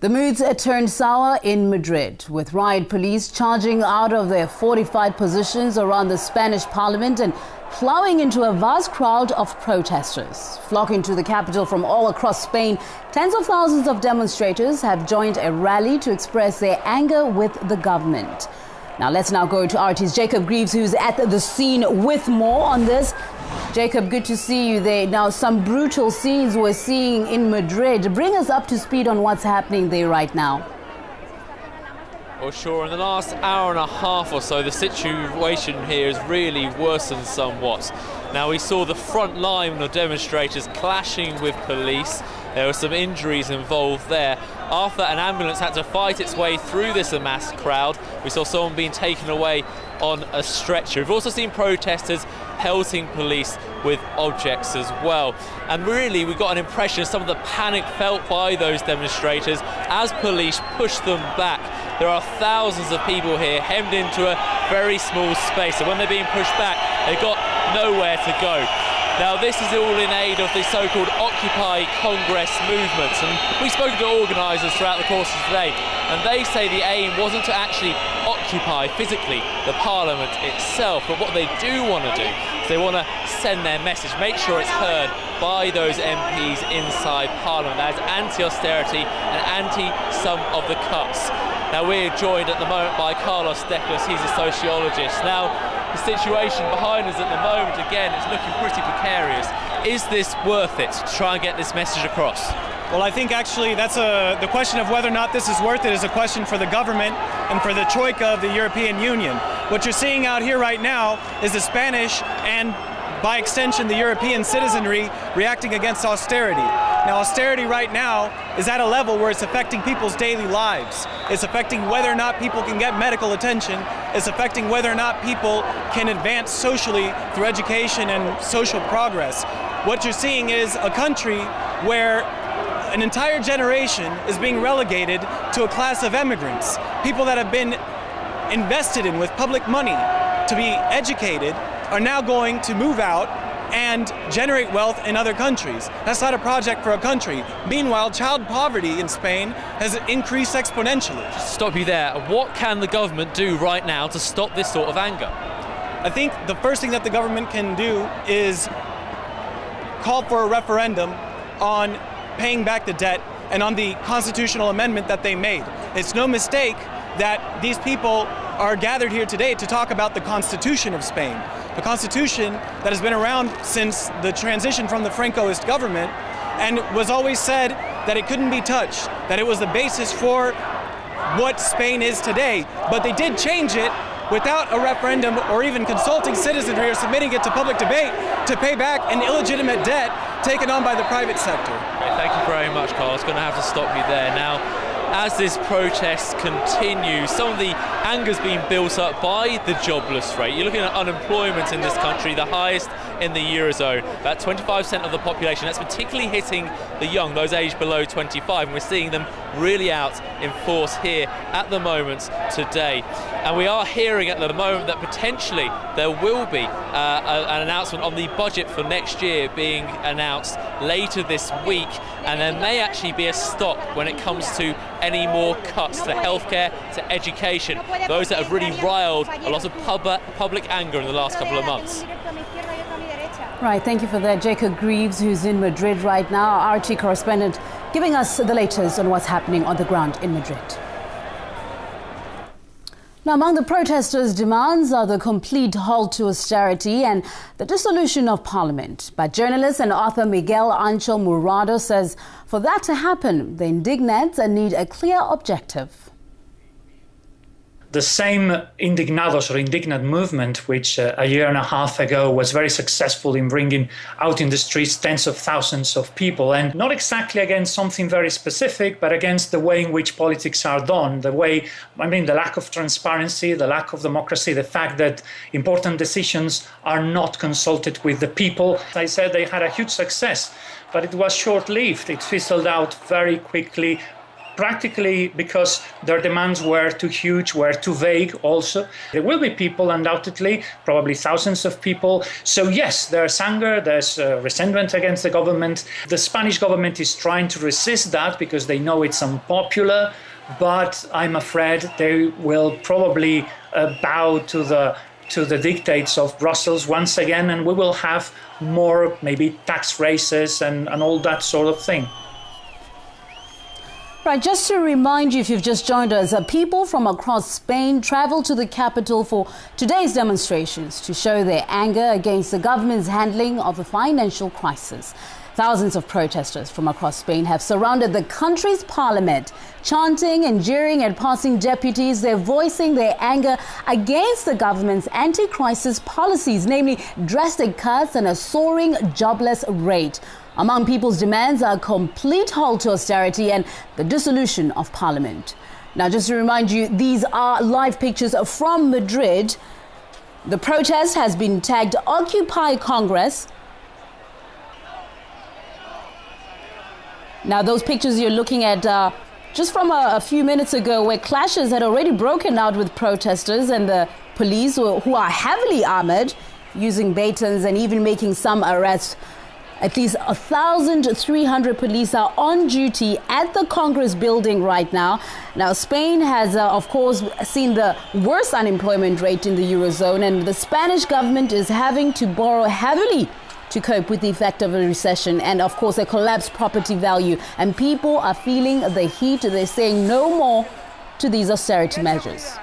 The moods turned sour in Madrid, with riot police charging out of their fortified positions around the Spanish parliament and plowing into a vast crowd of protesters. Flocking to the capital from all across Spain, tens of thousands of demonstrators have joined a rally to express their anger with the government. Now let's go to RT's Jacob Greaves, who's at the scene with more on this. Jacob, good to see you there. Now, some brutal scenes we're seeing in Madrid. Bring us up to speed on what's happening there right now. Well, sure. In the last hour and a half or so, the situation here has really worsened somewhat. Now, we saw the front line of demonstrators clashing with police. There were some injuries involved there. After an ambulance had to fight its way through this amassed crowd, we saw someone being taken away on a stretcher. We've also seen protesters pelting police with objects as well. And really, we got an impression of some of the panic felt by those demonstrators as police pushed them back. There are thousands of people here hemmed into a very small space, so when they're being pushed back, they've got nowhere to go. Now, this is all in aid of the so-called Occupy Congress movements, and we've spoken to organisers throughout the course of today, and they say the aim wasn't to actually occupy physically the parliament itself, but what they do want to do is they want to send their message, make sure it's heard by those MPs inside parliament. That is anti-austerity and anti some of the cuts. Now, we're joined at the moment by Carlos Declas, he's a sociologist. Now, the situation behind us at the moment, again, it's looking pretty precarious. Is this worth it to try and get this message across? Well, I think actually that's the question of whether or not this is worth it is a question for the government and for the Troika of the European Union. What you're seeing out here right now is the Spanish and, by extension, the European citizenry reacting against austerity. Now, austerity right now is at a level where it's affecting people's daily lives. It's affecting whether or not people can get medical attention. It's affecting whether or not people can advance socially through education and social progress. What you're seeing is a country where an entire generation is being relegated to a class of immigrants, people that have been invested in with public money to be educated are now going to move out and generate wealth in other countries. That's not a project for a country. Meanwhile, child poverty in Spain has increased exponentially. Just stop you there. What can the government do right now to stop this sort of anger? I think the first thing that the government can do is call for a referendum on paying back the debt and on the constitutional amendment that they made. It's no mistake that these people are gathered here today to talk about the Constitution of Spain. The Constitution that has been around since the transition from the Francoist government and was always said that it couldn't be touched, that it was the basis for what Spain is today. But they did change it without a referendum or even consulting citizenry or submitting it to public debate to pay back an illegitimate debt taken on by the private sector. Okay, thank you very much, Carl. I was going to have to stop you there. Now, as this protest continues, some of the anger's being built up by the jobless rate. You're looking at unemployment in this country, the highest in the Eurozone, about 25% of the population. That's particularly hitting the young, those aged below 25, and we're seeing them really out in force here at the moment today. And we are hearing at the moment that potentially there will be an announcement on the budget for next year being announced later this week, and there may actually be a stop when it comes to any more cuts to healthcare, to education, those that have really riled a lot of public anger in the last couple of months. Right, thank you for that. Jacob Greaves, who's in Madrid right now, our RT correspondent, giving us the latest on what's happening on the ground in Madrid. Now, among the protesters' demands are the complete halt to austerity and the dissolution of parliament. But journalist and author Miguel Ángel Murado says for that to happen, the indignados need a clear objective. The same indignados or indignant movement, which a year and a half ago was very successful in bringing out in the streets tens of thousands of people, and not exactly against something very specific, but against the way in which politics are done, the lack of transparency, the lack of democracy, the fact that important decisions are not consulted with the people. As I said, they had a huge success, but it was short-lived. It fizzled out very quickly. practically because their demands were too huge, were too vague also. There will be people, undoubtedly, probably thousands of people. So yes, there's anger, there's resentment against the government. The Spanish government is trying to resist that because they know it's unpopular, but I'm afraid they will probably bow to the dictates of Brussels once again, and we will have more maybe tax raises and all that sort of thing. Right, just to remind you, if you've just joined us, people from across Spain traveled to the capital for today's demonstrations to show their anger against the government's handling of the financial crisis. Thousands of protesters from across Spain have surrounded the country's parliament, chanting and jeering at passing deputies. They're voicing their anger against the government's anti-crisis policies, namely drastic cuts and a soaring jobless rate. Among people's demands are a complete halt to austerity and the dissolution of parliament. Now, just to remind you, these are live pictures from Madrid. The protest has been tagged Occupy Congress. Now, those pictures you're looking at just from a few minutes ago, where clashes had already broken out with protesters and the police, who are heavily armored, using batons and even making some arrests. At least 1,300 police are on duty at the Congress building right now. Now, Spain has, of course, seen the worst unemployment rate in the Eurozone, and the Spanish government is having to borrow heavily to cope with the effect of a recession and, of course, a collapsed property value. And people are feeling the heat. They're saying no more to these austerity measures.